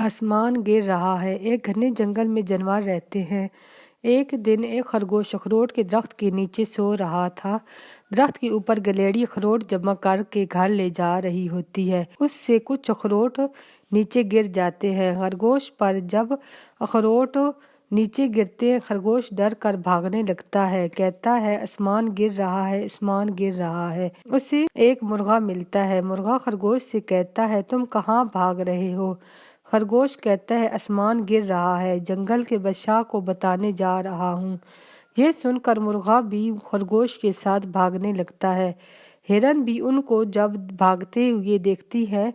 आसमान गिर रहा है। एक घने जंगल में जानवर रहते हैं। एक दिन एक खरगोश अखरोट के दरख्त के नीचे सो रहा था। दरख्त के ऊपर गलेड़ी अखरोट जमा करके घर ले जा रही होती है। उससे कुछ अखरोट नीचे गिर जाते हैं। खरगोश पर जब अखरोट नीचे गिरते हैं, खरगोश डर कर भागने लगता है। कहता है, आसमान गिर रहा है, आसमान गिर रहा है। उसे एक मुर्गा मिलता है। मुर्गा खरगोश से कहता है, तुम कहाँ भाग रहे हो? खरगोश कहता है, आसमान गिर रहा है, जंगल के बादशाह को बताने जा रहा हूँ। ये सुनकर मुर्गा भी खरगोश के साथ भागने लगता है। हिरन भी उनको जब भागते हुए देखती है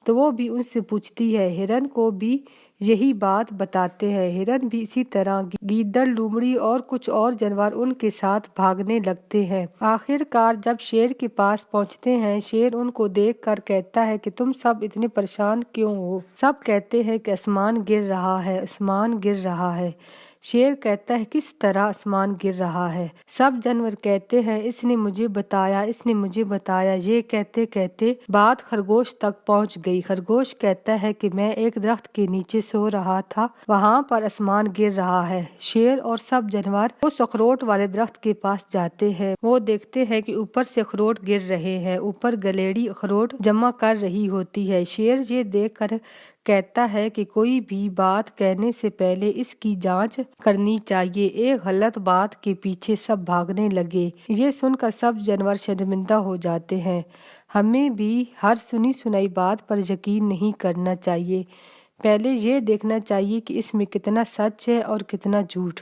तो वो भी उनसे पूछती है। हिरन को भी यही बात बताते हैं। हिरन भी इसी तरह गीदड़, लोमड़ी और कुछ और जानवर उनके साथ भागने लगते हैं। आखिरकार जब शेर के पास पहुंचते हैं, शेर उनको देखकर कहता है कि तुम सब इतने परेशान क्यों हो? सब कहते हैं कि आसमान गिर रहा है, आसमान गिर रहा है। शेर कहता है, किस तरह आसमान गिर रहा है? सब जानवर कहते हैं, इसने मुझे बताया, इसने मुझे बताया। ये कहते कहते बात खरगोश तक पहुंच गई। खरगोश कहता है कि मैं एक दरख्त के नीचे सो रहा था, वहां पर आसमान गिर रहा है। शेर और सब जानवर उस अखरोट वाले दरख्त के पास जाते हैं। वो देखते हैं कि ऊपर से अखरोट गिर रहे हैं। ऊपर गलेड़ी अखरोट जमा कर रही होती है। शेर ये देखकर कहता है कि कोई भी बात कहने से पहले इसकी जांच करनी चाहिए। एक गलत बात के पीछे सब भागने लगे। ये सुनकर सब जानवर शर्मिंदा हो जाते हैं। हमें भी हर सुनी सुनाई बात पर यकीन नहीं करना चाहिए। पहले ये देखना चाहिए कि इसमें कितना सच है और कितना झूठ।